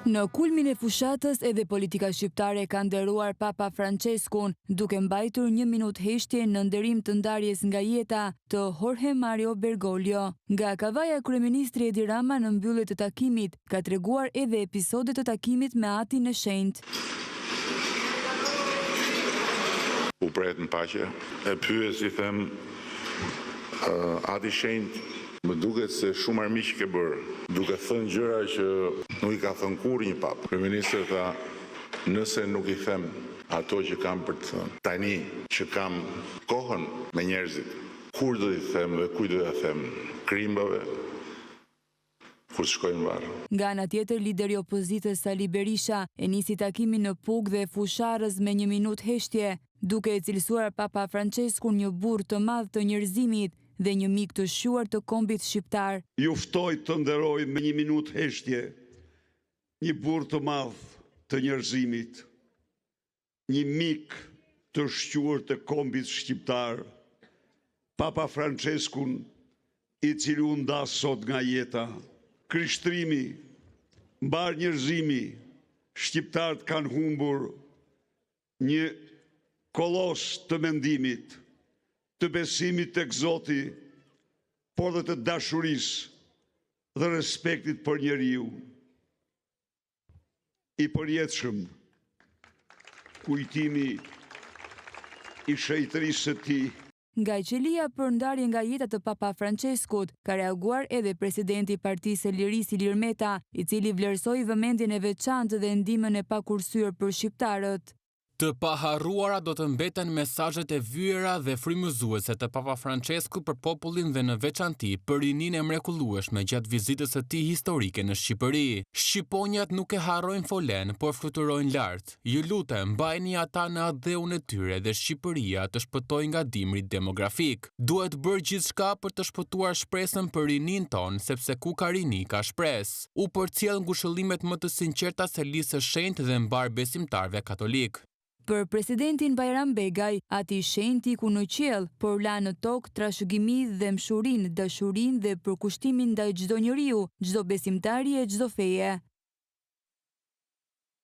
Në kulmin e fushatës edhe politika shqiptare ka nderuar Papa Franceskun, duke mbajtur 1 minutë heshtje në nderim të ndarjes nga jeta të Jorge Mario Bergoglio. Nga kavaja kryeministri Edi Rama në mbyllje të takimit ka treguar edhe episodet të takimit me Atin e Shenjtë. U pret në paqe, e pyes i them, Ati Shenjtë, më duket se shumë armiq ke bërë, duke thënë gjëra që nuk i ka thënë kur një papë. Kryeministri tha, nëse nuk i them ato që kam për të thënë, tani që kam kohën me njerëzit, kur do t'i them dhe kujt do t'a them? Krimbave, kur të shkojnë varë. Nga ana tjetër, lideri i opozitës Sali Berisha e nisi takimin në Pug dhe Fusharës me 1 minutë heshtje, duke e cilësuar Papa Franceskun një burr të madh të njerëzimit dhe një mik të shuar të kombit shqiptar. Ju ftoj të nderoj me 1 minutë heshtje një burr të madh të njerëzimit, një mik të shquar të kombit shqiptar, Papa Franceskun, i cili u ndas sot nga jeta. Krishtrimi, mbar njerëzimi, shqiptarët kanë humbur një kolos të mendimit, të besimit tek Zoti, por dhe të dashurisë dhe respektit për njeriu. I përjetshëm, kujtimi i shejtërisë së tij. Nga i qelia për ndarje nga jeta të Papa Franceskut, ka reaguar edhe presidenti i Partisë së Lirisë Ilir Meta, i cili vlerësoi vëmendjen e veçantë dhe ndihmën e pakurrësyer për shqiptarët. Të paharruara do të mbeten mesazhet e vyera dhe frymëzuese të Papa Francesku për popullin dhe në veçanti për rininë e mrekullueshme gjatë vizitës së tij historike në Shqipëri. Shqiponjat nuk e harrojnë folen, por fluturojnë lart. Ju lutem, mbajini ata në adheun e tyre dhe Shqipëria të shpëtojë nga dimri demografik. Duhet bërë gjithçka për të shpëtuar shpresën për rinin ton, sepse ku ka rini ka shpresë. U përcjell ngushëllimet më të sinqerta se Lisë së Shenjtë dhe mbar besimtarëve katolik. Për presidentin Bajram Begaj, Ati i Shenjtë iku në qiell, por la në tokë trashëgimi dhe mshurinë, dashurinë dhe përkushtimin ndaj çdo njeriu, çdo besimtari e çdo feje.